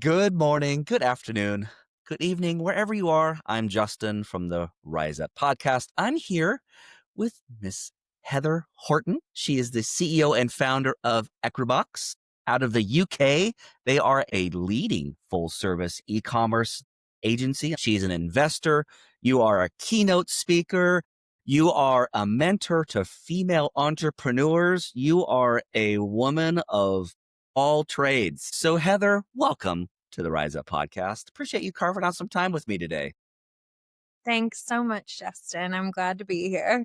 Good morning, good afternoon, good evening, wherever you are. I'm Justin from the Rise Up podcast. I'm here with Miss Heather Horton. She is the CEO and founder of Ecrubox out of the UK. They are a leading full service e-commerce agency. She's an investor. You are a keynote speaker. You are a mentor to female entrepreneurs. You are a woman of all trades. So Heather, welcome to the Rise Up podcast. Appreciate you carving out some time with me today. Thanks so much, Justin. I'm glad to be here.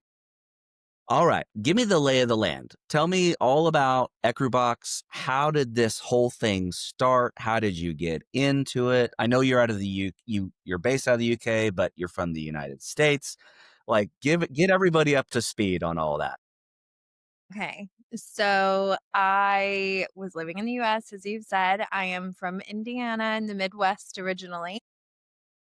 All right. Give me the lay of the land. Tell me all about Ecrubox. How did this whole thing start? How did you get into it? I know you're out of the you're based out of the UK, but you're from the United States. Like get everybody up to speed on all that. Okay. So I was living in the US, as you've said. I am from Indiana in the Midwest originally.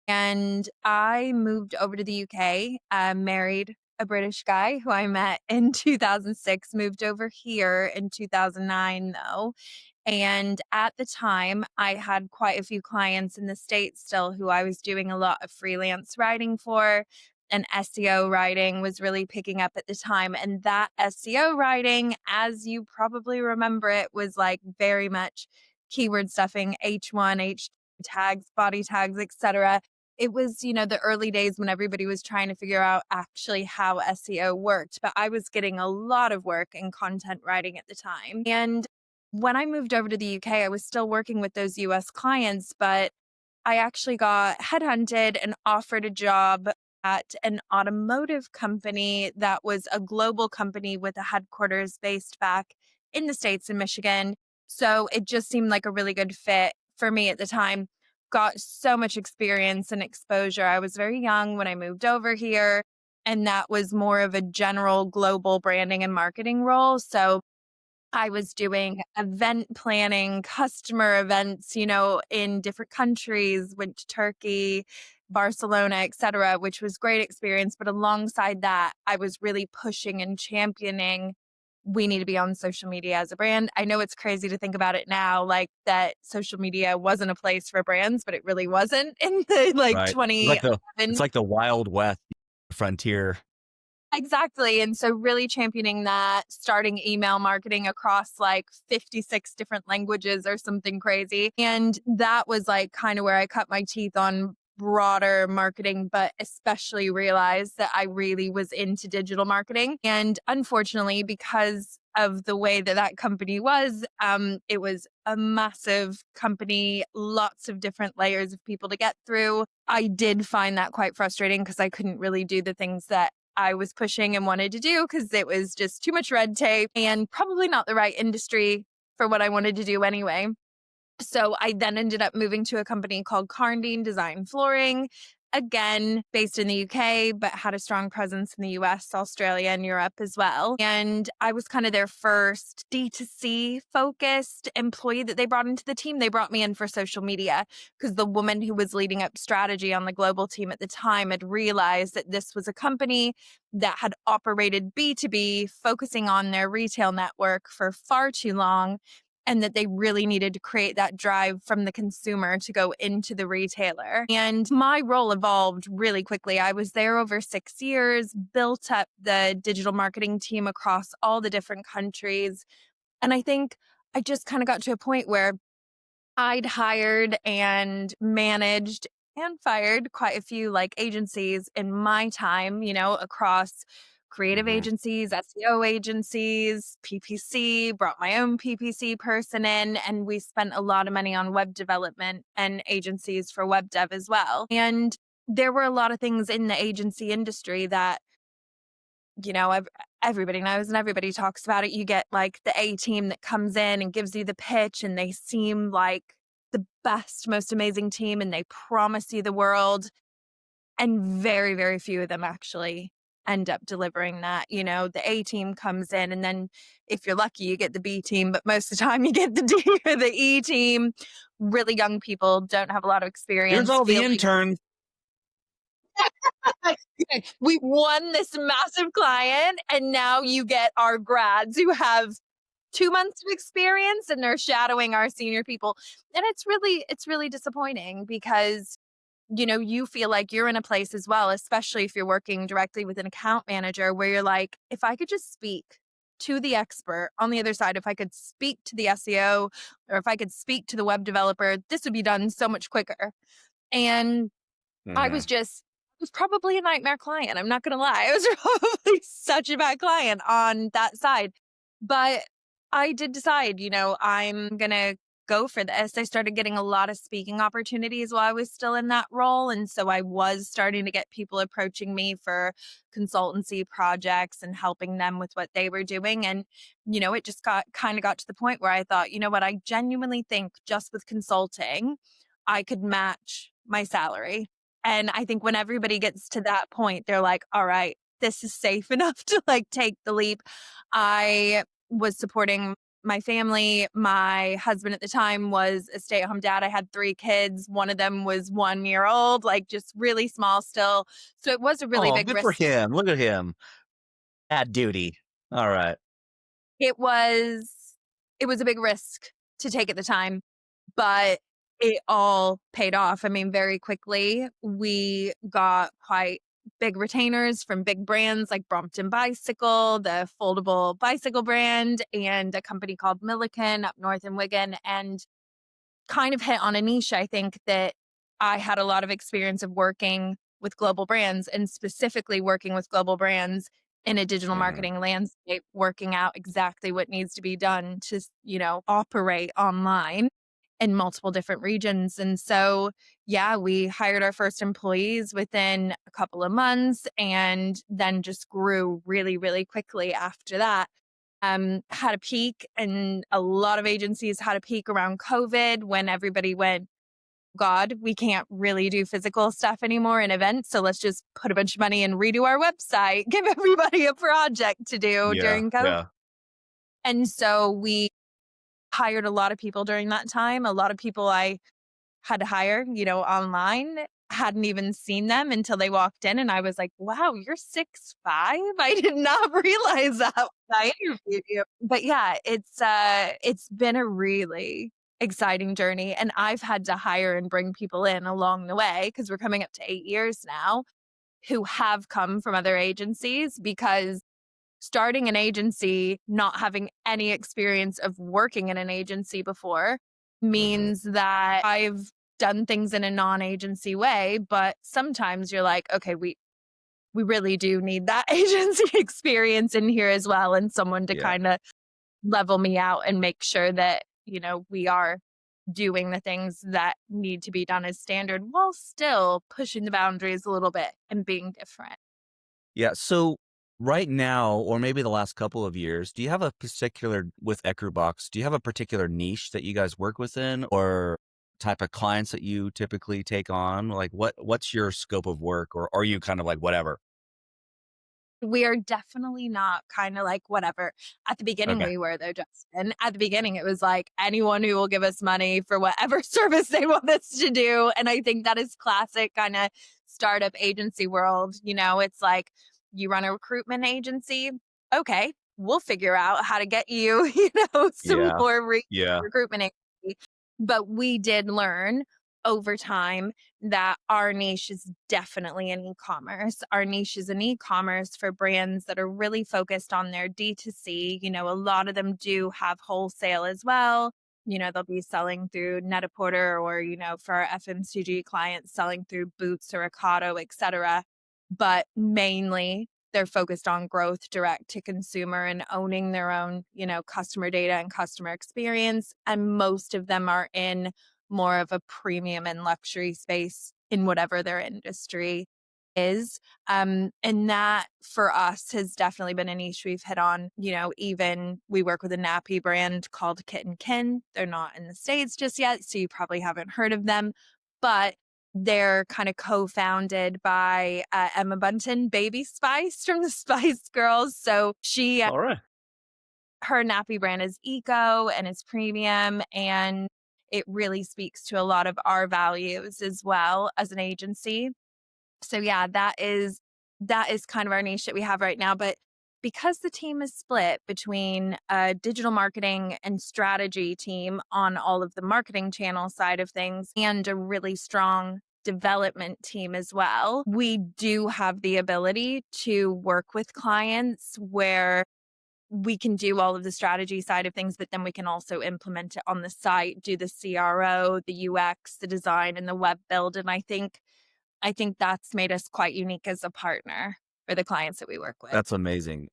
And I moved over to the UK, married a British guy who I met in 2006, moved over here in 2009, though. And at the time, I had quite a few clients in the States still who I was doing a lot of freelance writing for. And SEO writing was really picking up at the time. And that SEO writing, as you probably remember it, was like very much keyword stuffing, H1, H2 tags, body tags, etc. It was, the early days when everybody was trying to figure out actually how SEO worked, but I was getting a lot of work in content writing at the time. And when I moved over to the UK, I was still working with those US clients, but I actually got headhunted and offered a job at an automotive company that was a global company with a headquarters based back in the States in Michigan. So it just seemed like a really good fit for me at the time. Got so much experience and exposure. I was very young when I moved over here, and that was more of a general global branding and marketing role. So I was doing event planning, customer events, in different countries, went to Turkey, Barcelona, etc., which was great experience. But alongside that, I was really pushing and championing we need to be on social media as a brand. I know it's crazy to think about it now, like that social media wasn't a place for brands, but it really wasn't in the Right. It's 2011. like the Wild West frontier. Exactly. And so really championing that, starting email marketing across like 56 different languages or something crazy. And that was like kind of where I cut my teeth on broader marketing, but especially realized that I really was into digital marketing. And unfortunately, because of the way that that company was, it was a massive company, lots of different layers of people to get through. I did find that quite frustrating because I couldn't really do the things that I was pushing and wanted to do because it was just too much red tape and probably not the right industry for what I wanted to do anyway. So I then ended up moving to a company called Carndine Design Flooring, again, based in the UK, but had a strong presence in the US, Australia, and Europe as well. And I was kind of their first D2C focused employee that they brought into the team. They brought me in for social media because the woman who was leading up strategy on the global team at the time had realized that this was a company that had operated B2B, focusing on their retail network for far too long, and that they really needed to create that drive from the consumer to go into the retailer. And my role evolved really quickly. I was there over 6 years, built up the digital marketing team across all the different countries. And I think I just kind of got to a point where I'd hired and managed and fired quite a few like agencies in my time, across creative Mhm. agencies, SEO agencies, PPC, brought my own PPC person in, and we spent a lot of money on web development and agencies for web dev as well. And there were a lot of things in the agency industry that everybody knows and everybody talks about it. You get like the A team that comes in and gives you the pitch, and they seem like the best, most amazing team, and they promise you the world. And very, very few of them actually end up delivering that. The A team comes in, and then if you're lucky, you get the B team, but most of the time you get the D or the E team. Really young people, don't have a lot of Here's experience, all the feel like interns. we won this massive client, and now you get our grads who have 2 months of experience and they're shadowing our senior people. And it's really disappointing because you feel like you're in a place as well, especially if you're working directly with an account manager where you're like, if I could just speak to the expert on the other side, if I could speak to the SEO or if I could speak to the web developer, this would be done so much quicker. And I was Hmm. just it was probably a nightmare client, I'm not gonna lie. I was probably such a bad client on that side. But I did decide, I'm gonna go for this. I started getting a lot of speaking opportunities while I was still in that role, and so I was starting to get people approaching me for consultancy projects and helping them with what they were doing, and, it just got to the point where I thought, "You know what? I genuinely think just with consulting, I could match my salary." And I think when everybody gets to that point, they're like, all right, this is safe enough to like take the leap. I was supporting my family. My husband at the time was a stay at home dad. I had 3 kids. One of them was 1 year old, like just really small still. So it was a really Oh, big good for risk. him. Look at him. At duty. All right. It was it was a big risk to take at the time, but it all paid off. I mean, very quickly, we got quite big retainers from big brands like Brompton Bicycle, the foldable bicycle brand, and a company called Milliken up north in Wigan. And kind of hit on a niche, I think, that I had a lot of experience of working with global brands and specifically working with global brands in a digital Hmm. marketing landscape, working out exactly what needs to be done to, operate online in multiple different regions. And so, yeah, we hired our first employees within a couple of months and then just grew really, really quickly after that. Had a peak, and a lot of agencies had a peak around COVID when everybody went, God, we can't really do physical stuff anymore in events. So let's just put a bunch of money and redo our website, give everybody a project to do Yeah. during COVID. Yeah. And so we hired a lot of people during that time. A lot of people I had to hire, online. Hadn't even seen them until they walked in, and I was like, "Wow, you're 6'5"? I did not realize that when I interviewed you." But yeah, it's been a really exciting journey, and I've had to hire and bring people in along the way because we're coming up to 8 years now who have come from other agencies because starting an agency, not having any experience of working in an agency before Hmm. means that I've done things in a non-agency way, but sometimes you're like, okay, we really do need that agency experience in here as well and someone to Yeah. kind of level me out and make sure that, we are doing the things that need to be done as standard while still pushing the boundaries a little bit and being different. Yeah. So right now, or maybe the last couple of years, do you have a particular with Ecrubox? Do you have a particular niche that you guys work within, or type of clients that you typically take on? Like, what's your scope of work, or are you kind of like whatever? We are definitely not kinda like, whatever. At the beginning, Okay. we were, though, Justin. At the beginning, it was like, anyone who will give us money for whatever service they want us to do, and I think that is classic kinda startup agency world, it's like, you run a recruitment agency? Okay, we'll figure out how to get you, some Yeah. more Yeah. recruitment agency. But we did learn over time that our niche is definitely in e-commerce. Our niche is in e-commerce for brands that are really focused on their D2C. A lot of them do have wholesale as well. They'll be selling through Net-a-Porter or, for our FMCG clients, selling through Boots or Ocado, et cetera. But mainly they're focused on growth direct to consumer and owning their own, customer data and customer experience. And most of them are in more of a premium and luxury space in whatever their industry is. And that for us has definitely been a niche we've hit on. Even we work with a nappy brand called Kit and Kin. They're not in the States just yet, so you probably haven't heard of them, but they're kind of co-founded by Emma Bunton, Baby Spice from the Spice Girls. So All right. her nappy brand is eco and it's premium, and it really speaks to a lot of our values as well as an agency. So yeah, that is kind of our niche that we have right now. But because the team is split between a digital marketing and strategy team on all of the marketing channel side of things and a really strong development team as well, we do have the ability to work with clients where we can do all of the strategy side of things, but then we can also implement it on the site, do the CRO, the UX, the design, and the web build. And I think that's made us quite unique as a partner for the clients that we work with. That's amazing.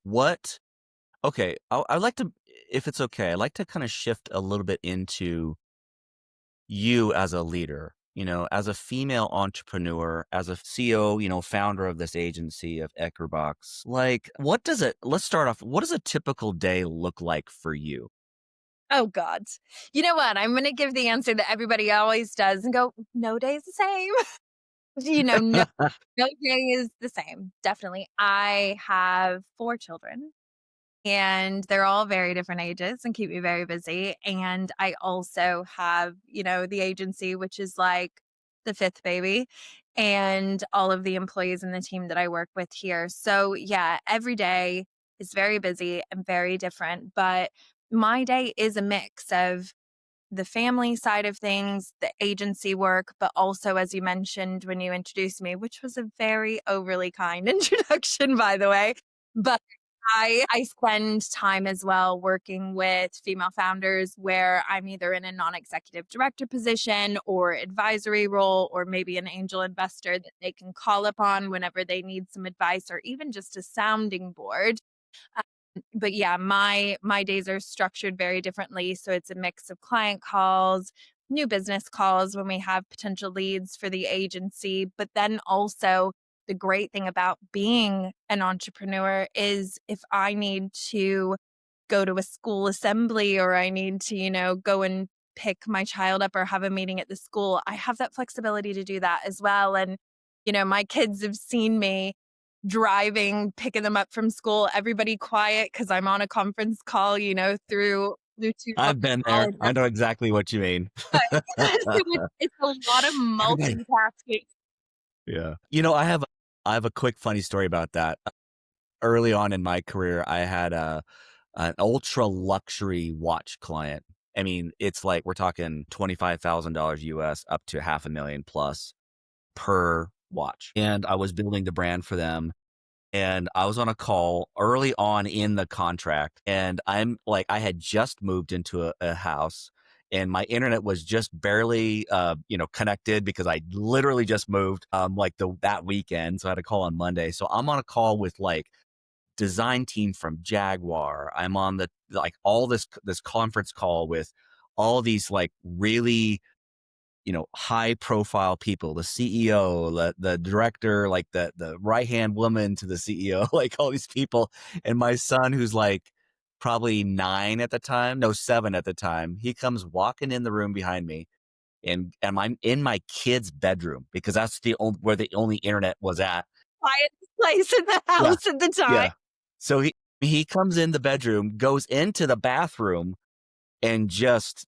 Okay, I'd like to, if it's okay, I'd like to kind of shift a little bit into you as a leader, as a female entrepreneur, as a CEO, founder of this agency of Ecrubox. Like, let's start off, what does a typical day look like for you? Oh God. You know what? I'm going to give the answer that everybody always does and go, no day is the same. No, no day is the same. Definitely. I have 4 children. And they're all very different ages and keep me very busy. And I also have, the agency, which is like the fifth baby, and all of the employees in the team that I work with here. So, yeah, every day is very busy and very different. But my day is a mix of the family side of things, the agency work, but also, as you mentioned when you introduced me, which was a very overly kind introduction, by the way. But I spend time as well working with female founders where I'm either in a non-executive director position or advisory role, or maybe an angel investor that they can call upon whenever they need some advice or even just a sounding board. But yeah, my days are structured very differently. So it's a mix of client calls, new business calls when we have potential leads for the agency, but then also the great thing about being an entrepreneur is if I need to go to a school assembly or I need to, go and pick my child up or have a meeting at the school, I have that flexibility to do that as well. And, my kids have seen me driving, picking them up from school, everybody quiet because I'm on a conference call, through Bluetooth on I've the been call. there. And I know exactly what you mean. it's a lot of Everybody. multitasking. Yeah. I have a quick funny story about that. Early on in my career, I had an ultra luxury watch client. I mean, it's like we're talking $25,000 US up to half a million plus per watch. And I was building the brand for them. And I was on a call early on in the contract. And I had just moved into a house and my internet was just barely, connected because I literally just moved, that weekend. So I had a call on Monday. So I'm on a call with like design team from Jaguar. I'm on all this conference call with all these like really, high profile people, the CEO, the director, like the right hand woman to the CEO, like all these people. And my son, who's like probably 9 at the time, no, 7 at the time, he comes walking in the room behind me. And I'm in my kid's bedroom because that's where the only internet was at. Quiet place in the Yeah. house at the time. Yeah. So he comes in the bedroom, goes into the bathroom, and just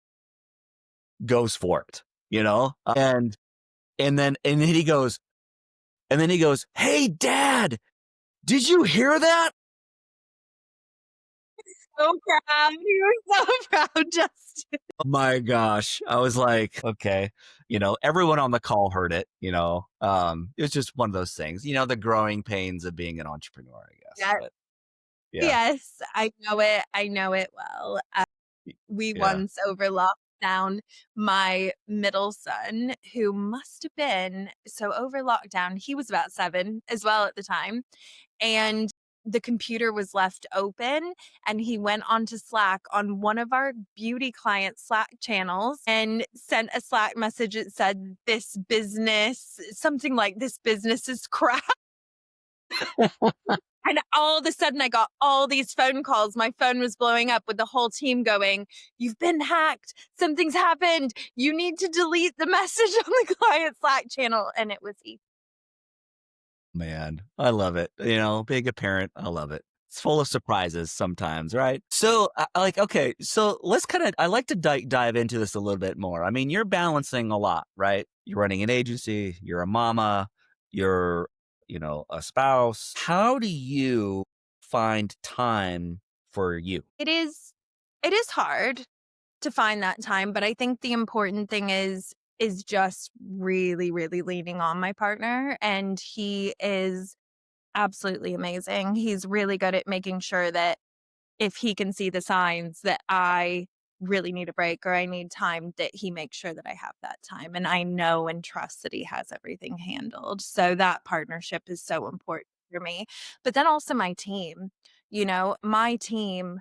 goes for it, and then he goes, "Hey, Dad, did you hear that?" So proud. You were so proud, Justin. Oh my gosh, I was like, okay, everyone on the call heard it. It was just one of those things. The growing pains of being an entrepreneur, I guess. Yeah. But yeah, Yes, I know it. I know it well. We yeah. once over lockdown, my middle son, who must have been so over lockdown, he was about 7 as well at the time. And the computer was left open and he went onto Slack on one of our beauty client Slack channels and sent a Slack message that said, "This business, something like this business is crap." And all of a sudden, I got all these phone calls. My phone was blowing up with the whole team going, "You've been hacked. Something's happened. You need to delete the message on the client Slack channel." And it was easy. Man, I love it. Being a parent, I love it. It's full of surprises sometimes, right? So, okay, so I like to dive into this a little bit more. I mean, you're balancing a lot, right? You're running an agency, you're a mama, you're, a spouse. How do you find time for you? It is hard to find that time, but I think the important thing is just really, really leaning on my partner, and he is absolutely amazing. He's really good at making sure that if he can see the signs that I really need a break or I need time, that he makes sure that I have that time. And I know and trust that he has everything handled. So that partnership is so important for me. But then also my team, my team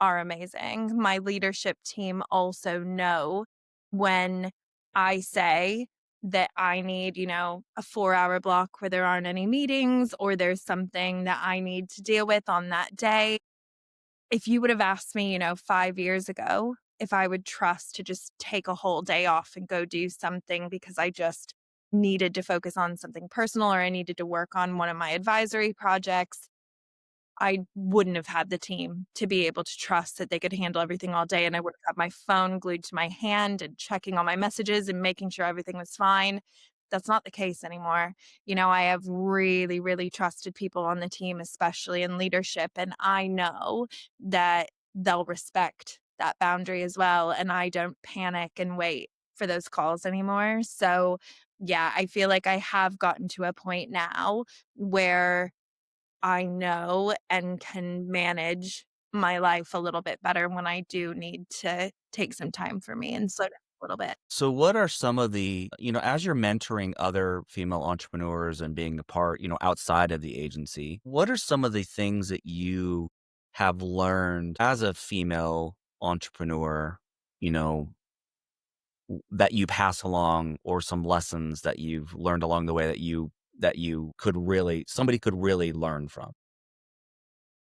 are amazing. My leadership team also know when I say that I need, a 4 hour block where there aren't any meetings or there's something that I need to deal with on that day. If you would have asked me, 5 years ago, if I would trust to just take a whole day off and go do something because I just needed to focus on something personal or I needed to work on one of my advisory projects, I wouldn't have had the team to be able to trust that they could handle everything all day, and I would have had my phone glued to my hand and checking all my messages and making sure everything was fine. That's not the case anymore. I have really, really trusted people on the team, especially in leadership, and I know that they'll respect that boundary as well, and I don't panic and wait for those calls anymore. So, yeah, I feel like I have gotten to a point now where I know and can manage my life a little bit better when I do need to take some time for me and slow down a little bit. So what are some of the, as you're mentoring other female entrepreneurs and being a part, outside of the agency, what are some of the things that you have learned as a female entrepreneur, you know, that you pass along, or some lessons that you've learned along the way that you could really somebody could really learn from?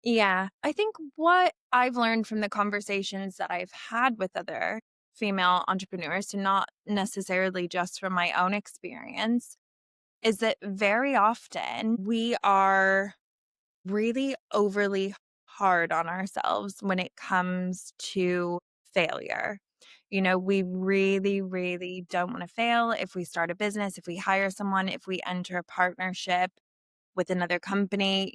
Yeah, I think what I've learned from the conversations that I've had with other female entrepreneurs, and not necessarily just from my own experience, is that very often we are really overly hard on ourselves when it comes to failure. We really, really don't want to fail if we start a business, if we hire someone, if we enter a partnership with another company,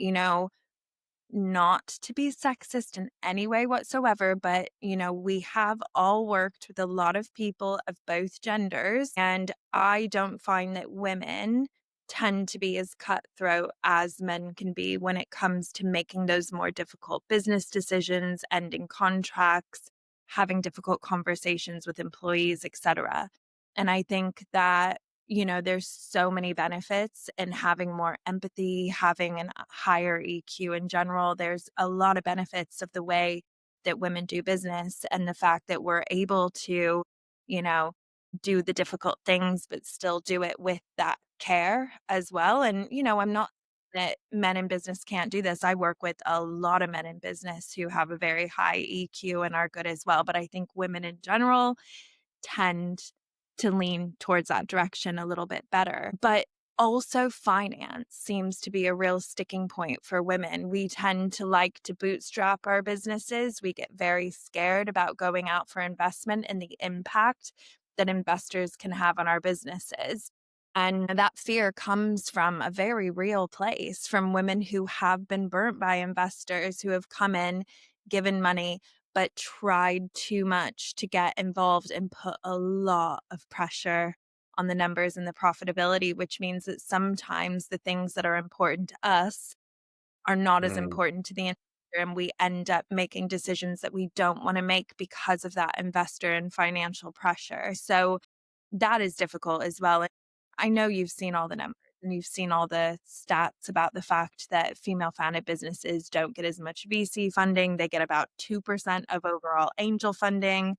not to be sexist in any way whatsoever, but we have all worked with a lot of people of both genders. And I don't find that women tend to be as cutthroat as men can be when it comes to making those more difficult business decisions, ending contracts, having difficult conversations with employees, etc. And I think that there's so many benefits in having more empathy, having a higher EQ in general. There's a lot of benefits of the way that women do business and the fact that we're able to, you know, do the difficult things, but still do it with that care as well. And, I'm not that men in business can't do this. I work with a lot of men in business who have a very high EQ and are good as well. But I think women in general tend to lean towards that direction a little bit better. But also, finance seems to be a real sticking point for women. We tend to like to bootstrap our businesses. We get very scared about going out for investment and the impact that investors can have on our businesses. And that fear comes from a very real place, from women who have been burnt by investors who have come in, given money, but tried too much to get involved and put a lot of pressure on the numbers and the profitability, which means that sometimes the things that are important to us are not as Mm. important to the investor. And we end up making decisions that we don't want to make because of that investor and financial pressure. So that is difficult as well. And I know you've seen all the numbers and you've seen all the stats about the fact that female founded businesses don't get as much VC funding. They get about 2% of overall angel funding.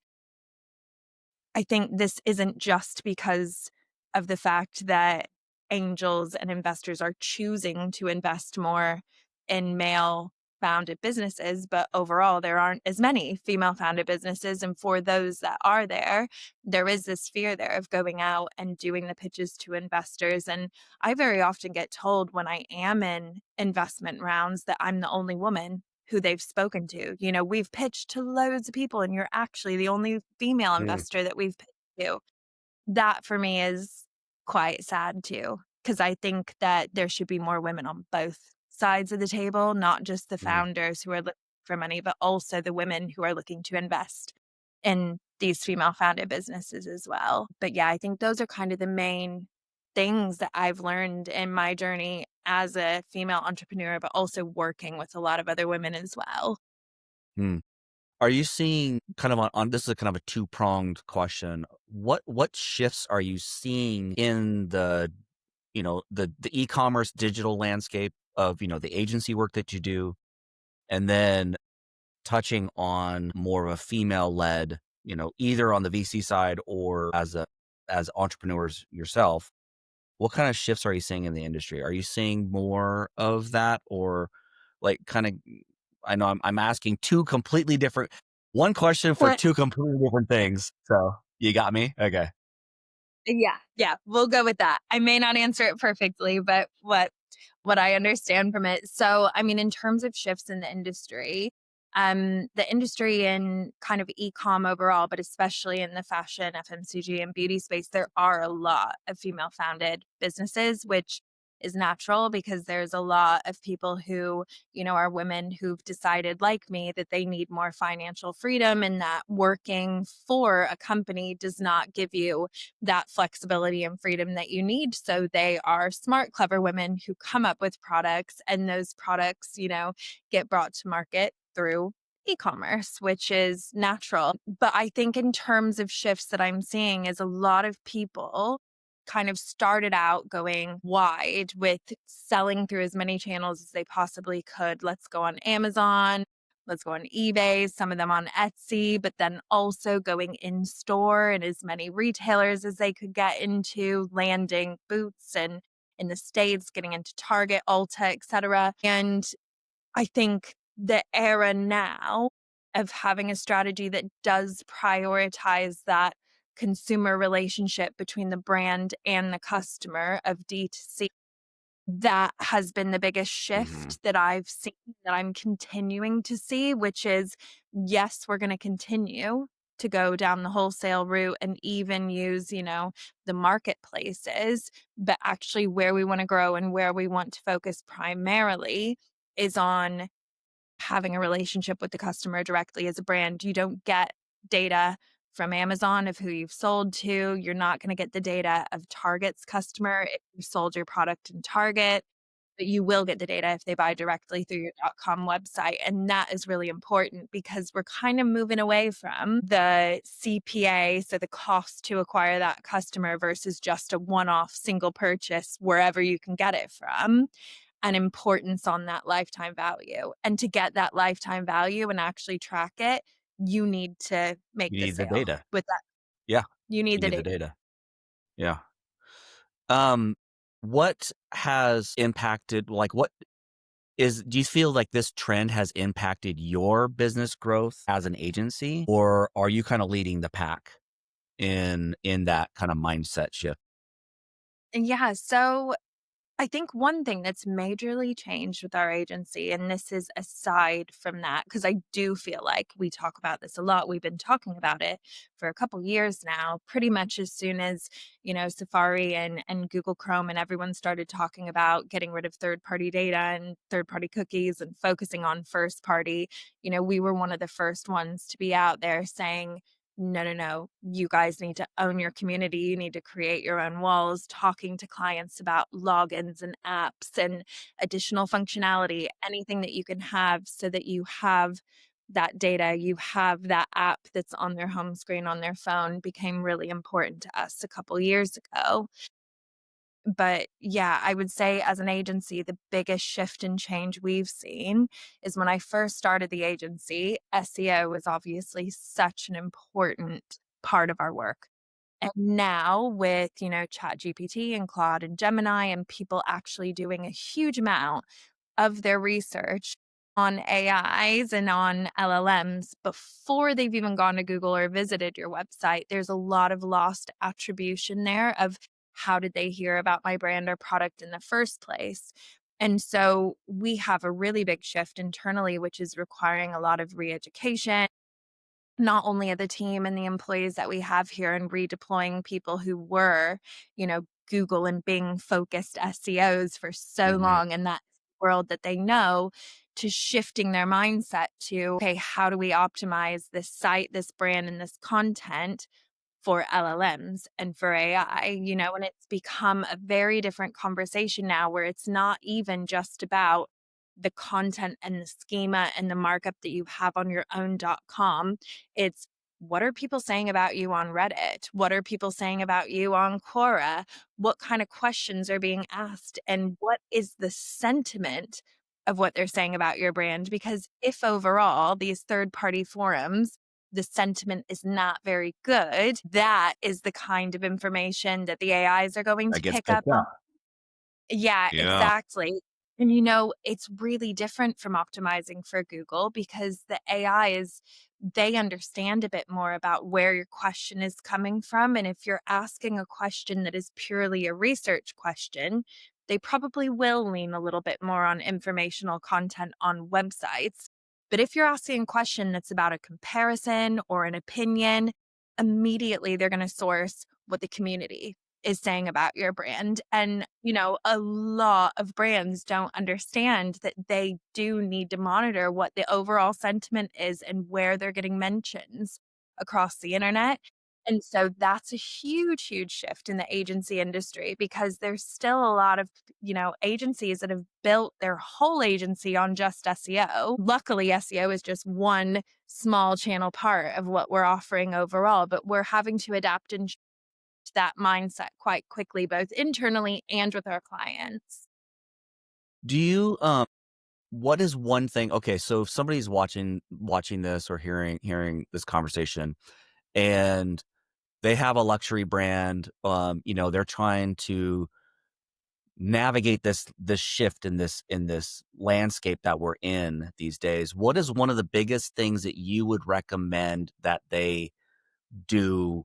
I think this isn't just because of the fact that angels and investors are choosing to invest more in male founded businesses, but overall, there aren't as many female founded businesses. And for those that are there, there is this fear there of going out and doing the pitches to investors. And I very often get told when I am in investment rounds that I'm the only woman who they've spoken to. We've pitched to loads of people, and you're actually the only female Mm. investor that we've pitched to. That for me is quite sad too, because I think that there should be more women on both sides of the table, not just the Mhm. founders who are looking for money, but also the women who are looking to invest in these female founded businesses as well. But yeah, I think those are kind of the main things that I've learned in my journey as a female entrepreneur, but also working with a lot of other women as well. Mm. Are you seeing kind of on this is a kind of a two-pronged question. What shifts are you seeing in the e-commerce digital landscape of, the agency work that you do? And then touching on more of a female-led, either on the VC side or as entrepreneurs yourself, what kind of shifts are you seeing in the industry? Are you seeing more of that or like kind of I know I'm asking two completely different one question for But two completely different things. So, you got me? Okay. yeah, yeah, we'll go with that. I may not answer it perfectly, but what I understand from it. So, I mean, in terms of shifts in the industry in kind of e-com overall, but especially in the fashion, FMCG, and beauty space, there are a lot of female founded businesses, which is natural because there's a lot of people who, are women who've decided, like me, that they need more financial freedom and that working for a company does not give you that flexibility and freedom that you need. So they are smart, clever women who come up with products, and those products, get brought to market through e-commerce, which is natural. But I think in terms of shifts that I'm seeing is a lot of people kind of started out going wide with selling through as many channels as they possibly could. Let's go on Amazon, let's go on eBay, some of them on Etsy, but then also going in store and as many retailers as they could get into, landing Boots and in the States, getting into Target, Ulta, etc. And I think the era now of having a strategy that does prioritize that consumer relationship between the brand and the customer of D2C, that has been the biggest Mhm. shift that I've seen, that I'm continuing to see, which is, yes, we're gonna continue to go down the wholesale route and even use, the marketplaces, but actually where we wanna grow and where we want to focus primarily is on having a relationship with the customer directly as a brand. You don't get data from Amazon of who you've sold to. You're not going to get the data of Target's customer if you sold your product in Target, but you will get the data if they buy directly through your .com website. And that is really important because we're kind of moving away from the CPA, so the cost to acquire that customer versus just a one-off single purchase wherever you can get it from, an importance on that lifetime value. And to get that lifetime value and actually track it, you need to make You the need the sale. data. With that, Yeah, you need you the need the data. data. Yeah. Um, what has impacted like, what do you feel like this trend has impacted your business growth as an agency, or are you kinda leading the pack in that kinda mindset shift? Yeah, so I think one thing that's majorly changed with our agency, and this is aside from that, because I do feel like we talk about this a lot. We've been talking about it for a couple years now, pretty much as soon as, Safari and Google Chrome and everyone started talking about getting rid of third party data and third party cookies and focusing on first party. We were one of the first ones to be out there saying, no, no, no. You guys need to own your community. You need to create your own walls, talking to clients about logins and apps and additional functionality, anything that you can have so that you have that data, you have that app that's on their home screen on their phone, became really important to us a couple years ago. But yeah, I would say as an agency, the biggest shift and change we've seen is when I first started the agency, SEO was obviously such an important part of our work. And now with, ChatGPT and Claude and Gemini and people actually doing a huge amount of their research on AIs and on LLMs before they've even gone to Google or visited your website, there's a lot of lost attribution there of how did they hear about my brand or product in the first place. And so we have a really big shift internally, which is requiring a lot of re education, not only of the team and the employees that we have here, and redeploying people who were, Google and Bing focused SEOs for so Mhm. long, and that world that they know to shifting their mindset to, okay, how do we optimize this site, this brand, and this content for LLMs and for AI, and it's become a very different conversation now where it's not even just about the content and the schema and the markup that you have on your own .com. It's what are people saying about you on Reddit? What are people saying about you on Quora? What kind of questions are being asked? And what is the sentiment of what they're saying about your brand? Because if overall these third party forums the sentiment is not very good, that is the kind of information that the AIs are going That to gets pick up picked on. up. Yeah, Yeah. exactly. And it's really different from optimizing for Google because the AI they understand a bit more about where your question is coming from. And if you're asking a question that is purely a research question, they probably will lean a little bit more on informational content on websites. But if you're asking a question that's about a comparison or an opinion, immediately they're going to source what the community is saying about your brand. And, a lot of brands don't understand that they do need to monitor what the overall sentiment is and where they're getting mentions across the internet. And so that's a huge, huge shift in the agency industry because there's still a lot of, agencies that have built their whole agency on just SEO. Luckily, SEO is just one small channel part of what we're offering overall, but we're having to adapt and that mindset quite quickly, both internally and with our clients. Do you what is one thing, okay, so if somebody's watching this or hearing this conversation and they have a luxury brand, they're trying to navigate this shift in this landscape that we're in these days. What is one of the biggest things that you would recommend that they do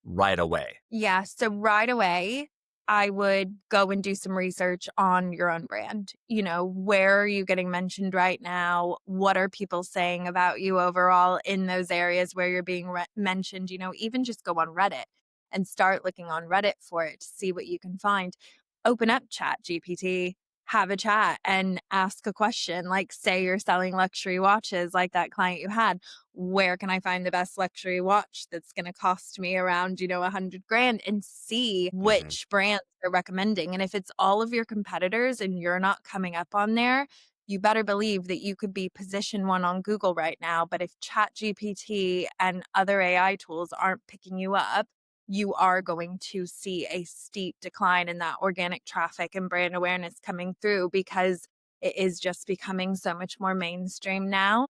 right away? Yeah. So right away, I would go and do some research on your own brand. Where are you getting mentioned right now? What are people saying about you overall in those areas where you're being mentioned? Even just go on Reddit and start looking on Reddit for it to see what you can find. Open up Chat GPT, have a chat and ask a question. Like, say you're selling luxury watches, like that client you had, where can I find the best luxury watch that's going to cost me around, 100 grand and see Mhm. which brands they're recommending. And if it's all of your competitors and you're not coming up on there, you better believe that you could be position one on Google right now. But if Chat GPT and other AI tools aren't picking you up, you are going to see a steep decline in that organic traffic and brand awareness coming through because it is just becoming so much more mainstream now.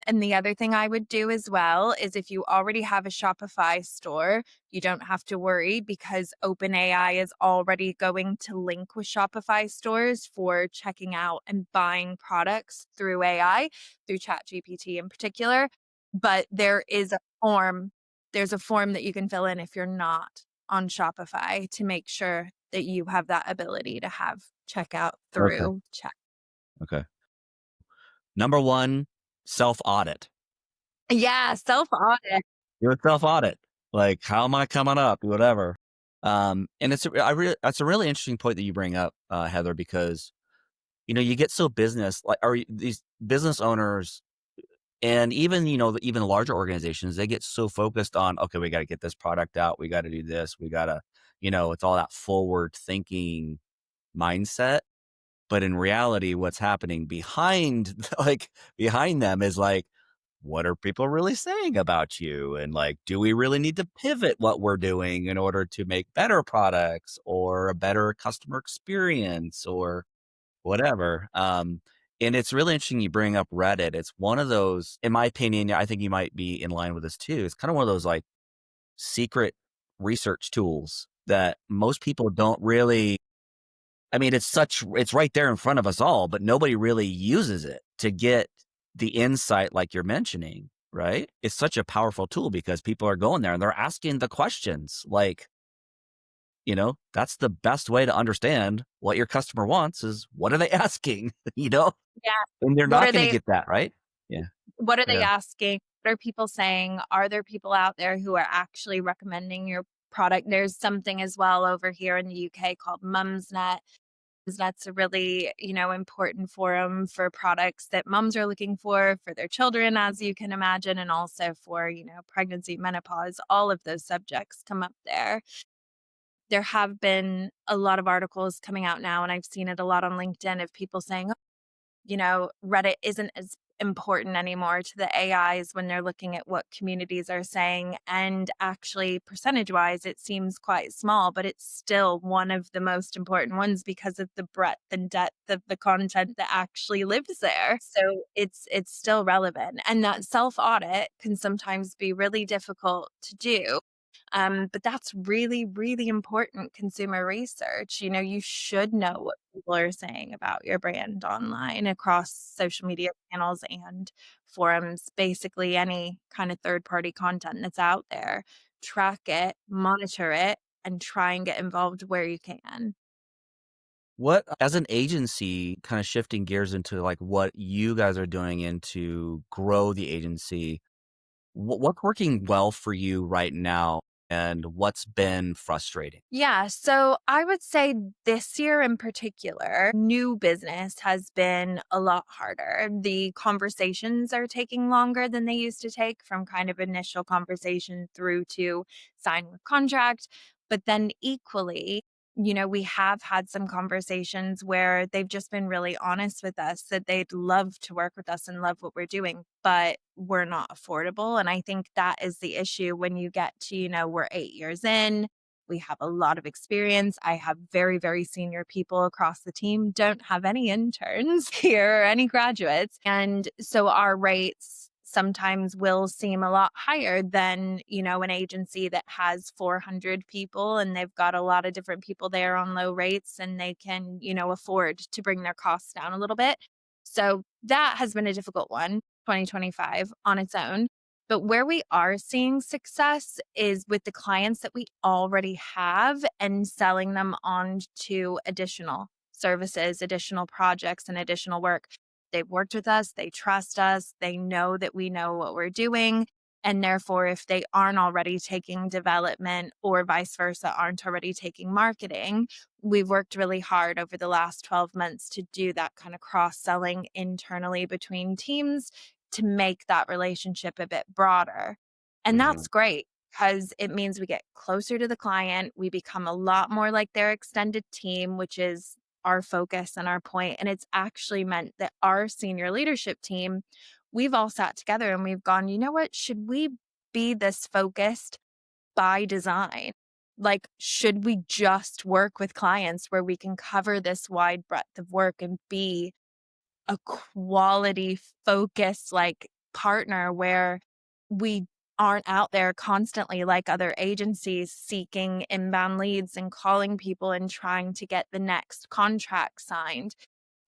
And the other thing I would do as well is if you already have a Shopify store, you don't have to worry because OpenAI is already going to link with Shopify stores for checking out and buying products through AI, through ChatGPT in particular. But there's a form that you can fill in if you're not on Shopify to make sure that you have that ability to have checkout Okay. through chat. Okay. Number 1, self-audit. Yeah, self audit. Do a self-audit. Like, how am I coming up? Whatever. And that's a really interesting point that you bring up, Heather, because, you get so these business owners and even, even larger organizations, they get so focused on, okay, we got to get this product out. We got to do this. We got to, it's all that forward thinking mindset. But in reality, what's happening behind, behind them is like, what are people really saying about you? And like, do we really need to pivot what we're doing in order to make better products or a better customer experience or whatever? And it's really interesting you bring up Reddit. It's one of those, in my opinion, I think you might be in line with this too. It's kind of one of those like secret research tools that most people don't really, I mean, it's right there in front of us all, but nobody really uses it to get the insight like you're mentioning, right? It's such a powerful tool because people are going there and they're asking the questions. Like, that's the best way to understand what your customer wants is what are they asking, you know? Yeah. And they're What not are going to they get that, right? Yeah. What are they Yeah. asking? What are people saying? Are there people out there who are actually recommending your product? There's something as well over here in the UK called Mumsnet. That's a really, important forum for products that moms are looking for their children, as you can imagine, and also for, pregnancy, menopause, all of those subjects come up there. There have been a lot of articles coming out now, and I've seen it a lot on LinkedIn of people saying, Reddit isn't as important anymore to the AIs when they're looking at what communities are saying. And actually, percentage wise, it seems quite small, but it's still one of the most important ones because of the breadth and depth of the content that actually lives there. So it's still relevant. And that self audit can sometimes be really difficult to do. But that's really, really important consumer research. You should know what people are saying about your brand online across social media channels and forums, basically any kind of third party content that's out there. Track it, monitor it, and try and get involved where you can. What as an agency, kind of shifting gears into, like, what you guys are doing and to grow the agency, what's working well for you right now, and what's been frustrating? Yeah, so I would say this year in particular, new business has been a lot harder. The conversations are taking longer than they used to take, from kind of initial conversation through to sign with contract. But then equally, we have had some conversations where they've just been really honest with us that they'd love to work with us and love what we're doing, but we're not affordable. And I think that is the issue when you get to, we're 8 years in, we have a lot of experience. I have very, very senior people across the team, don't have any interns here or any graduates. And so our rates sometimes will seem a lot higher than, an agency that has 400 people and they've got a lot of different people there on low rates and they can, afford to bring their costs down a little bit. So that has been a difficult one, 2025 on its own. But where we are seeing success is with the clients that we already have and selling them on to additional services, additional projects, and additional work. They've worked with us, they trust us, they know that we know what we're doing. And therefore, if they aren't already taking development or vice versa, aren't already taking marketing, we've worked really hard over the last 12 months to do that kind of cross selling internally between teams to make that relationship a bit broader. And Mhm. that's great because it means we get closer to the client. We become a lot more like their extended team, which is our focus and our point. And it's actually meant that our senior leadership team, we've all sat together and we've gone, you know what? Should we be this focused by design? Like, should we just work with clients where we can cover this wide breadth of work and be a quality focused like partner where we aren't out there constantly like other agencies seeking inbound leads and calling people and trying to get the next contract signed.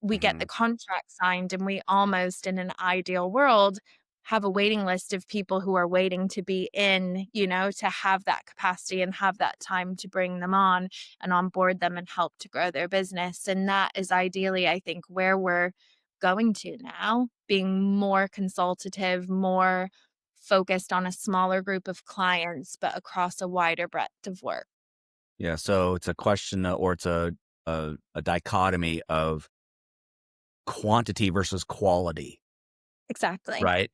We get the Mhm. contract signed and we almost in an ideal world have a waiting list of people who are waiting to be in, to have that capacity and have that time to bring them on and onboard them and help to grow their business. And that is ideally, I think, where we're going to now, being more consultative, more focused on a smaller group of clients, but across a wider breadth of work. Yeah, so it's a question, or it's a dichotomy of quantity versus quality, Exactly. right?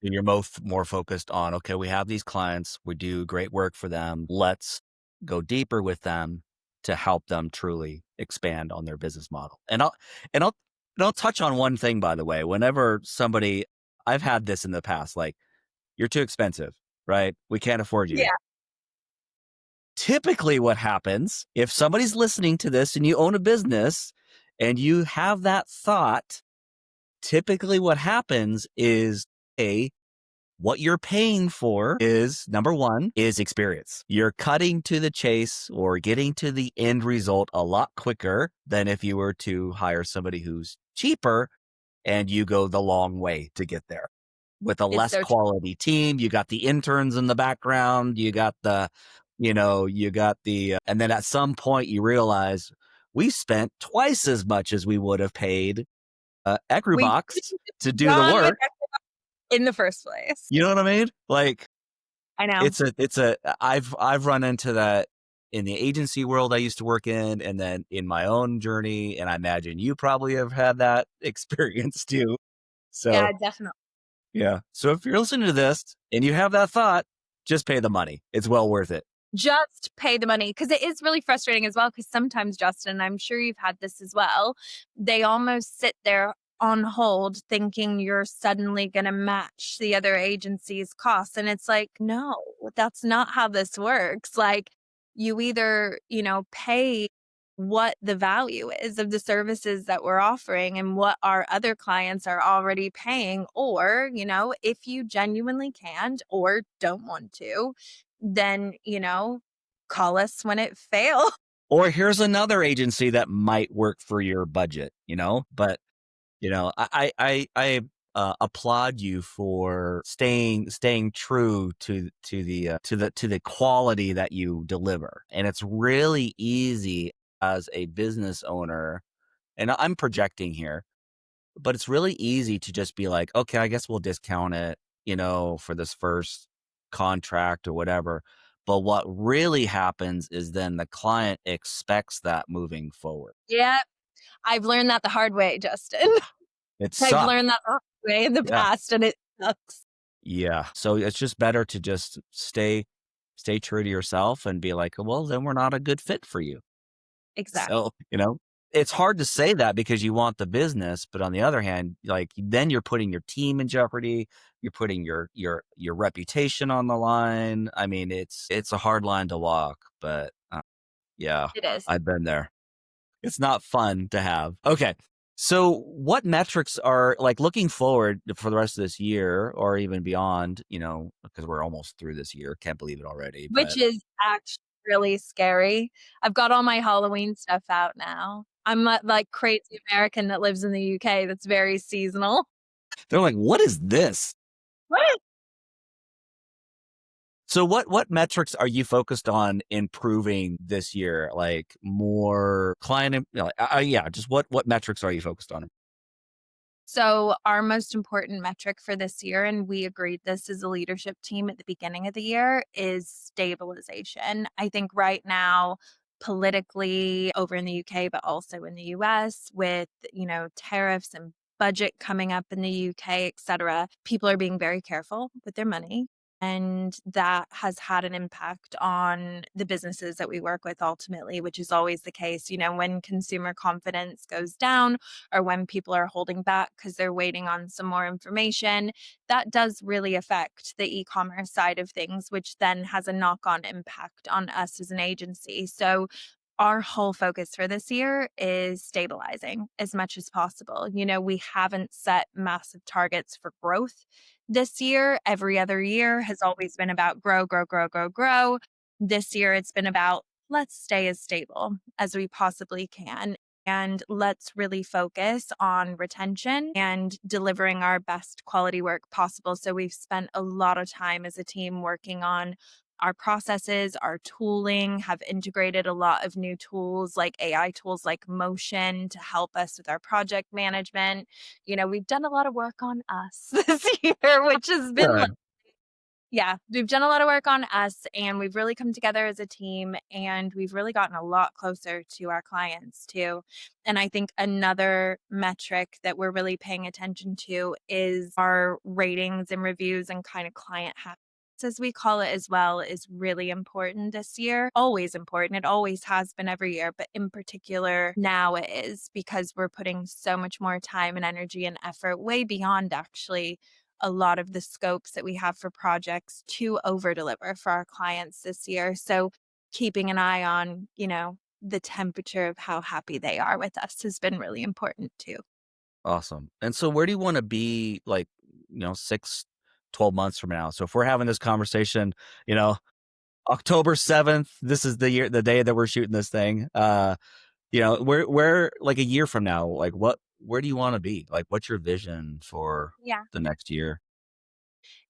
And you're both more focused on, okay, we have these clients, we do great work for them. Let's go deeper with them to help them truly expand on their business model. And I'll and I'll touch on one thing, by the way. Whenever somebody, I've had this in the past, like, you're too expensive, right? We can't afford you. Yeah. Typically what happens if somebody's listening to this and you own a business and you have that thought, typically what happens is, a what you're paying for is, number one, is experience. You're cutting to the chase or getting to the end result a lot quicker than if you were to hire somebody who's cheaper and you go the long way to get there. With a It's less so true. quality team, you got the interns in the background, you got the, and then at some point you realize we spent twice as much as we would have paid We Ecrubox to do the gone with work. in the first place. You know what I mean? Like, I know. I've run into that in the agency world I used to work in, and then in my own journey, and I imagine you probably have had that experience too. So, Yeah, definitely. yeah. So if you're listening to this and you have that thought, just pay the money. It's well worth it. Just pay the money because it is really frustrating as well. Because sometimes, Justin, I'm sure you've had this as well, they almost sit there on hold thinking you're suddenly gonna match the other agency's costs, and it's like, "No, that's not how this works." Like, you either, pay what the value is of the services that we're offering and what our other clients are already paying, or, if you genuinely can't or don't want to, then, call us when it fails. Or here's another agency that might work for your budget, but I applaud you for staying true to the quality that you deliver, and it's really easy as a business owner, and I'm projecting here, but it's really easy to just be like, okay, I guess we'll discount it, for this first contract or whatever. But what really happens is then the client expects that moving forward. Yeah, I've learned that the hard way, Justin. It I've sucks. learned that the hard way in the Yeah. past, and it sucks. Yeah. So it's just better to just stay true to yourself and be like, well, then we're not a good fit for you. Exactly. So, it's hard to say that because you want the business, but on the other hand, like then you're putting your team in jeopardy, you're putting your reputation on the line. I mean, it's a hard line to walk, but yeah, It is. I've been there. It's not fun to have. Okay. So what metrics are like looking forward for the rest of this year or even beyond, because we're almost through this year. Can't believe it already, Which but is actually really scary. I've got all my Halloween stuff out now. I'm not like crazy American that lives in the UK that's very seasonal. they're like, what is this? What? So what metrics are you focused on improving this year? Like more client, yeah, just what metrics are you focused on? So, our most important metric for this year, and we agreed this as a leadership team at the beginning of the year, is stabilization. I think right now, politically over in the UK, but also in the US, with, tariffs and budget coming up in the UK, et cetera, people are being very careful with their money. And that has had an impact on the businesses that we work with ultimately, which is always the case. When consumer confidence goes down, or when people are holding back because they're waiting on some more information, that does really affect the e-commerce side of things, which then has a knock-on impact on us as an agency. So our whole focus for this year is stabilizing as much as possible. We haven't set massive targets for growth this year. Every other year has always been about grow, grow, grow, grow, grow. This year it's been about let's stay as stable as we possibly can. And let's really focus on retention and delivering our best quality work possible. So, we've spent a lot of time as a team working on our processes, our tooling, have integrated a lot of new tools like AI tools like Motion to help us with our project management. We've done a lot of work on us this year, which has been Good. yeah, we've done a lot of work on us and we've really come together as a team and we've really gotten a lot closer to our clients too. And I think another metric that we're really paying attention to is our ratings and reviews and kind of client happiness, as we call it as well, is really important this year. Always important. It always has been every year, but in particular now it is because we're putting so much more time and energy and effort way beyond actually a lot of the scopes that we have for projects to over deliver for our clients this year. So keeping an eye on, the temperature of how happy they are with us has been really important too. Awesome. And so where do you want to be like, 6, 12 months from now? So if we're having this conversation, you know, October 7th, this is the day that we're shooting this thing. Where like a year from now, like where do you want to be? Like what's your vision for Yeah. the next year?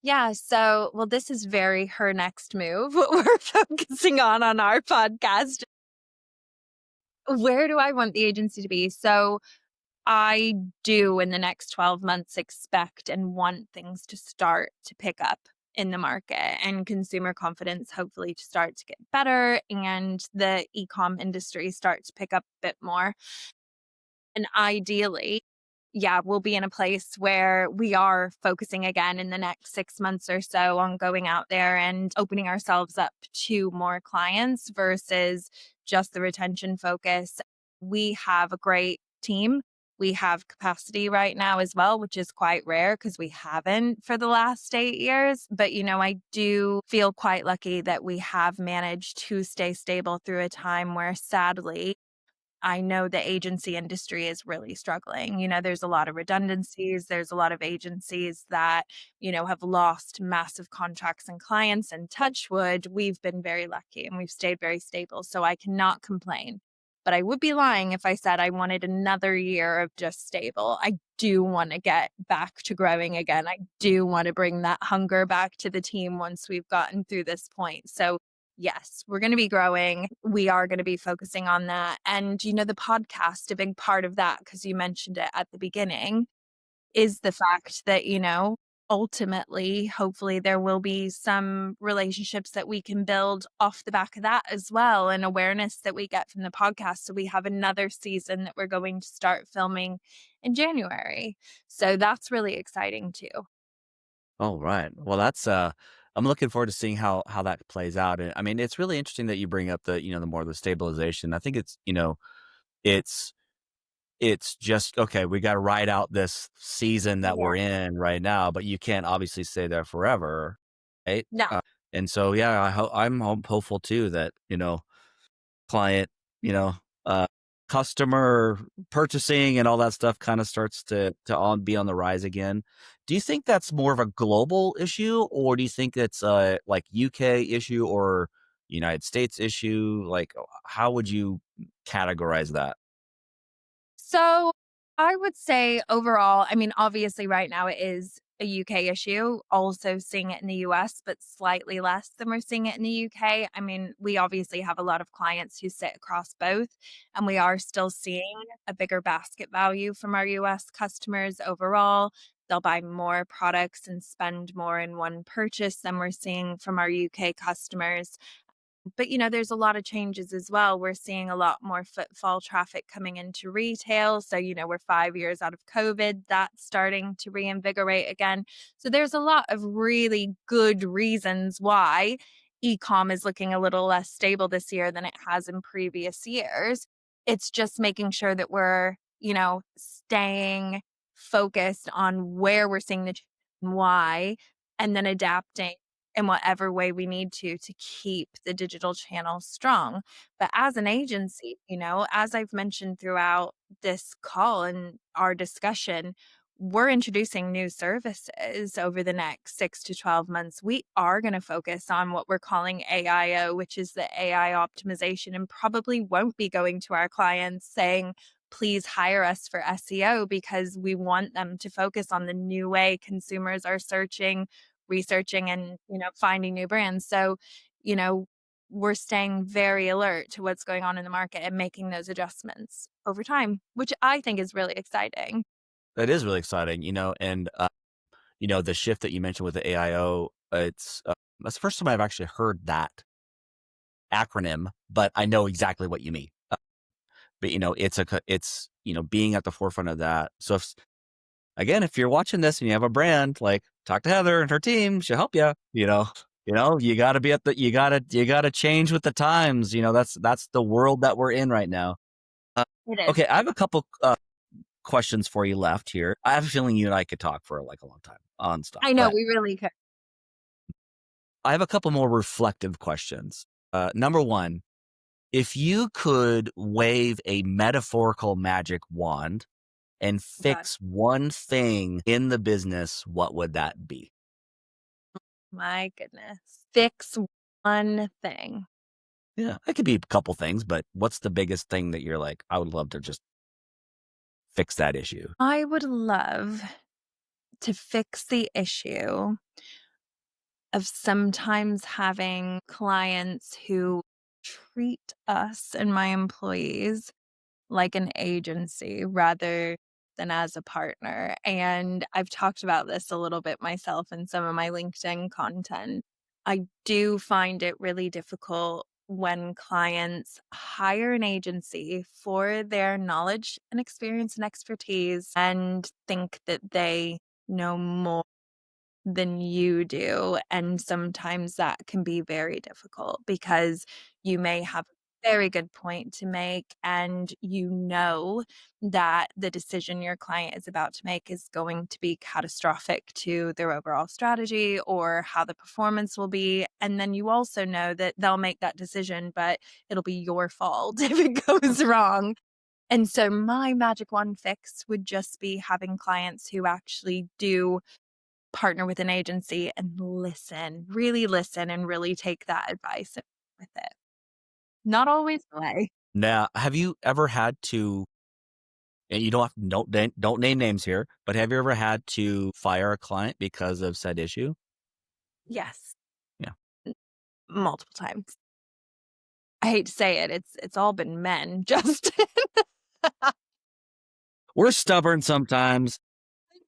Yeah. So, well, this is very her next move, what we're focusing on our podcast. Where do I want the agency to be? So, I do in the next 12 months expect and want things to start to pick up. in the market and consumer confidence hopefully to start to get better and the e-com industry start to pick up a bit more. And ideally, yeah, we'll be in a place where we are focusing again in the next 6 months or so on going out there and opening ourselves up to more clients versus just the retention focus. We have a great team. We have capacity right now as well, which is quite rare because we haven't for the last 8 years. But, I do feel quite lucky that we have managed to stay stable through a time where sadly, I know the agency industry is really struggling. There's a lot of redundancies. There's a lot of agencies that, have lost massive contracts and clients. And touch wood, we've been very lucky and we've stayed very stable. So I cannot complain. But I would be lying if I said I wanted another year of just stable. I do want to get back to growing again. I do want to bring that hunger back to the team once we've gotten through this point. So yes, we're going to be growing. We are going to be focusing on that. And, the podcast, a big part of that, because you mentioned it at the beginning, is the fact that, ultimately, hopefully, there will be some relationships that we can build off the back of that as well, and awareness that we get from the podcast. So we have another season that we're going to start filming in January. So that's really exciting too. Oh, right. Well, I'm looking forward to seeing how that plays out. And I mean, it's really interesting that you bring up the more the stabilization. I think it's it's just okay, we got to ride out this season that Yeah. we're in right now, but you can't obviously stay there forever, right? No. And so yeah, hopeful too that, client, you know, uh, customer purchasing and all that stuff kind of starts to on be on the rise again. Do you think that's more of a global issue, or do you think it's a like UK issue or United States issue? Like, how would you categorize that? So I would say overall, I mean, obviously, right now it is a UK issue, also seeing it in the US, but slightly less than we're seeing it in the UK. I mean, we obviously have a lot of clients who sit across both, and we are still seeing a bigger basket value from our US customers overall. They'll buy more products and spend more in one purchase than we're seeing from our UK customers. But, there's a lot of changes as well. We're seeing a lot more footfall traffic coming into retail. So, we're 5 years out of COVID. That's starting to reinvigorate again. So, there's a lot of really good reasons why e-com is looking a little less stable this year than it has in previous years. It's just making sure that we're, staying focused on where we're seeing the and why, and then adapting in whatever way we need to keep the digital channel strong. But as an agency, as I've mentioned throughout this call and our discussion, we're introducing new services over the next 6 to 12 months. We are going to focus on what we're calling AIO, which is the AI optimization, and probably won't be going to our clients saying, please hire us for SEO, because we want them to focus on the new way consumers are searching, researching, and, finding new brands. So, you know, we're staying very alert to what's going on in the market and making those adjustments over time, which I think is really exciting. That is really exciting, and the shift that you mentioned with the AIO, that's the first time I've actually heard that acronym, but I know exactly what you mean. But it's being at the forefront of that. So again, if you're watching this and you have a brand, like talk to Heather and her team, she'll help you. You got to be you got to change with the times. That's the world that we're in right now. Uh, It is. okay, I have a couple questions for you left here. I have a feeling you and I could talk for like a long time on stuff, I know, but we really could. I have a couple more reflective questions. Number one, if you could wave a metaphorical magic wand and Oh god, fix one thing in the business, what would that be? my goodness. Fix one thing. Yeah, it could be a couple things, but what's the biggest thing that you're like, I would love to just fix that issue? I would love to fix the issue of sometimes having clients who treat us and my employees like an agency rather than as a partner. And I've talked about this a little bit myself in some of my LinkedIn content. I do find it really difficult when clients hire an agency for their knowledge and experience and expertise and think that they know more than you do, and sometimes that can be very difficult because you may have a very good point to make, and you know that the decision your client is about to make is going to be catastrophic to their overall strategy or how the performance will be, and then you also know that they'll make that decision, but it'll be your fault if it goes wrong. And so my magic wand fix would just be having clients who actually do partner with an agency and listen, really listen and really take that advice with it. Not always the way. Now, have you ever had to, and you don't have, don't name names here, but have you ever had to fire a client because of said issue? Yes, Yeah. multiple times. I hate to say it, it's all been men, just We're stubborn sometimes.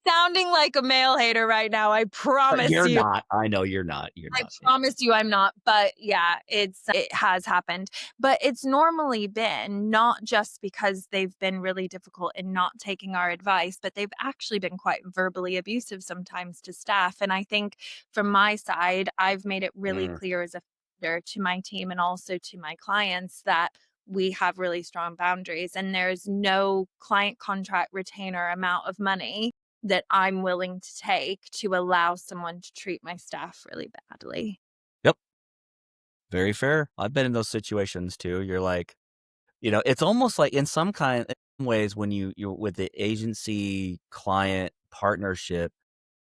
sounding like a male hater right now, I promise You're you. not. I know you're not. You're I not. promise you I'm not, but yeah, it has happened. But it's normally been not just because they've been really difficult in not taking our advice, but they've actually been quite verbally abusive sometimes to staff. And I think from my side, I've made it really Mm. clear as a founder to my team and also to my clients that we have really strong boundaries and there's no client contract retainer amount of money that I'm willing to take to allow someone to treat my staff really badly. Yep. Very fair. I've been in those situations too. You're like, it's almost like in some ways when you're with the agency client partnership,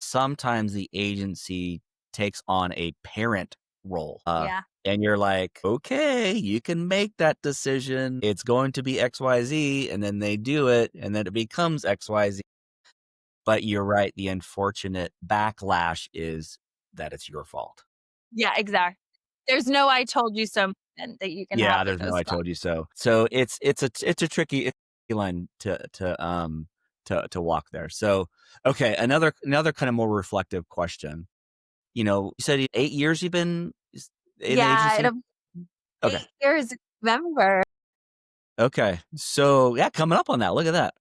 sometimes the agency takes on a parent role. Yeah. And you're like, okay, you can make that decision. It's going to be XYZ. And then they do it. And then it becomes XYZ. But you're right. The unfortunate backlash is that it's your fault. Yeah, exactly. There's no "I told you so" moment that you can have Yeah, with there's no those "I clients. told you so." So it's a tricky line to walk there. So, okay, another kind of more reflective question. You said 8 years you've been in the Yeah, agency? it'll Okay. 8 years in November. Okay. So, yeah, coming up on that. Look at that.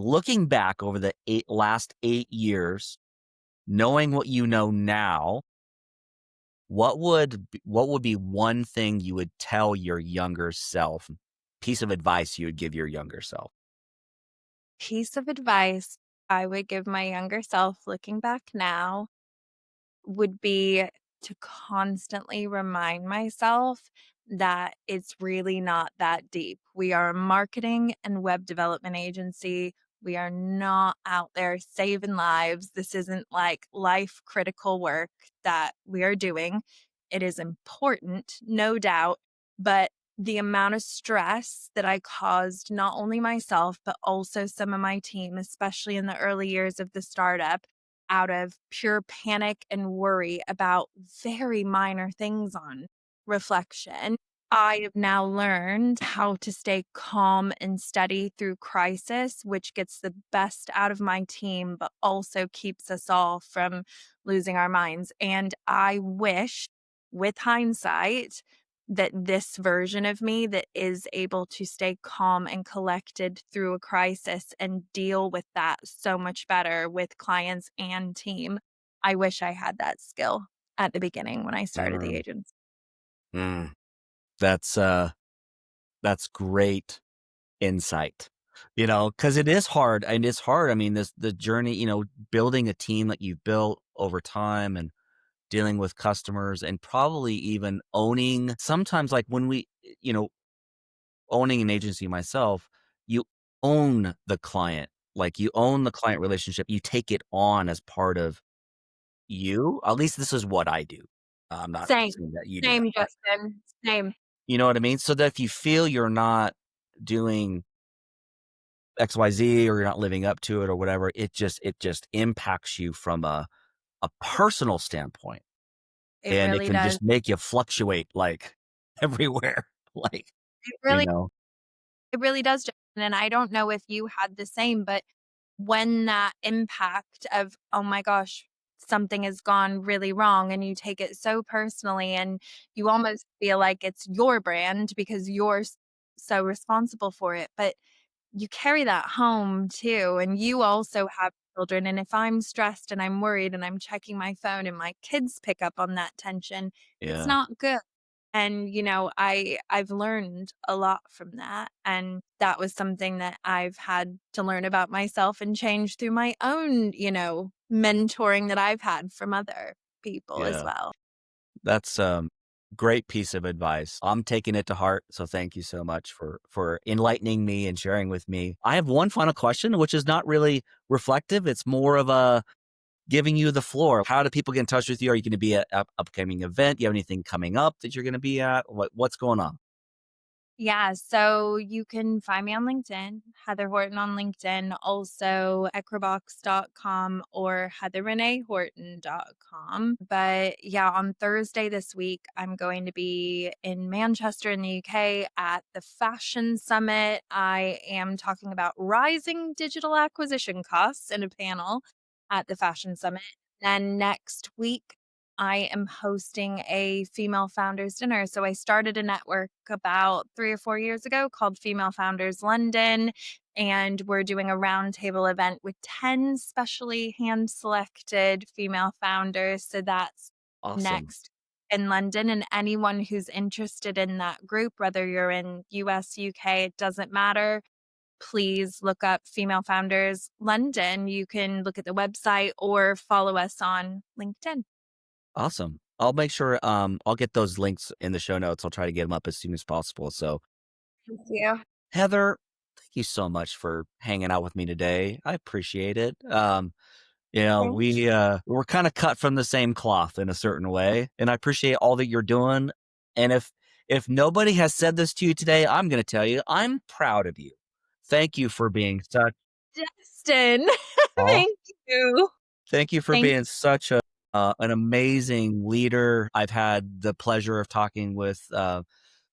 Looking back over the last 8 years, knowing what you know now, what would be one thing you would tell your younger self, piece of advice you would give your younger self? Piece of advice I would give my younger self looking back now would be to constantly remind myself that it's really not that deep. We are a marketing and web development agency. We are not out there saving lives. This isn't like life critical work that we are doing. It is important, no doubt, but the amount of stress that I caused not only myself, but also some of my team, especially in the early years of the startup, out of pure panic and worry about very minor things on reflection. I have now learned how to stay calm and steady through crisis, which gets the best out of my team, but also keeps us all from losing our minds. And I wish, with hindsight, that this version of me that is able to stay calm and collected through a crisis and deal with that so much better with clients and team. I wish I had that skill at the beginning when I started the Mm, agency. mm. That's great insight. Because it is hard, and it's hard. I mean, the journey, building a team that you've built over time and dealing with customers and probably even owning sometimes like when you know, owning an agency myself, you own the client. Like you own the client relationship. You take it on as part of you. At least this is what I do. I'm not Same, saying that you do that. same, Justin, same. You know what I mean? So that if you feel you're not doing XYZ or you're not living up to it or whatever, it just impacts you from a personal standpoint, It and it really can does. just make you fluctuate like everywhere. Like, It you really know? it really does. And I don't know if you had the same, but when that impact of, oh my gosh, something has gone really wrong and you take it so personally and you almost feel like it's your brand because you're so responsible for it. But you carry that home too, and you also have children, and if I'm stressed and I'm worried and I'm checking my phone and my kids pick up on that tension, it's Yeah. not good. And, I've learned a lot from that, and that was something that I've had to learn about myself and change through my own, mentoring that I've had from other people as Yeah. well. That's great piece of advice. I'm taking it to heart. So thank you so much for enlightening me and sharing with me. I have one final question, which is not really reflective. It's more of a giving you the floor. How do people get in touch with you? Are you going to be at an upcoming event? Do you have anything coming up that you're going to be at? What's going on? Yeah, so you can find me on LinkedIn, Heather Horton on LinkedIn, also ecrubox.com or heatherrenehorton.com. But yeah, on Thursday this week, I'm going to be in Manchester in the UK at the Fashion Summit. I am talking about rising digital acquisition costs in a panel at the Fashion Summit. Then next week, I am hosting a female founders dinner. So I started a network about 3 or 4 years ago called Female Founders London. And we're doing a roundtable event with 10 specially hand selected female founders. So that's Awesome. next in London. And anyone who's interested in that group, whether you're in US, UK, it doesn't matter, please look up Female Founders London. You can look at the website or follow us on LinkedIn. Awesome. I'll make sure I'll get those links in the show notes. I'll try to get them up as soon as possible. So Thank you. Heather, thank you so much for hanging out with me today. I appreciate it. Thank We're kind of cut from the same cloth in a certain way, and I appreciate all that you're doing. And if nobody has said this to you today, I'm going to tell you, I'm proud of you. Thank you for being such Justin. aw, Thank you. thank you for Thank being such a an amazing leader. I've had the pleasure of talking with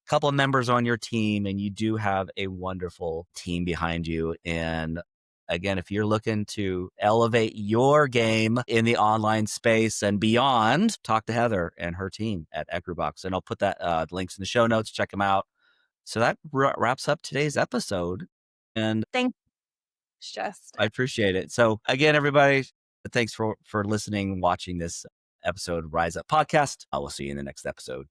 couple of members on your team, and you do have a wonderful team behind you. And again, if you're looking to elevate your game in the online space and beyond, talk to Heather and her team at Ecrubox. And I'll put that links in the show notes. Check them out. So that wraps up today's episode. And thanks, I Justin. appreciate it. So again, everybody, thanks for listening and watching this episode of Rise Up Podcast. I will see you in the next episode.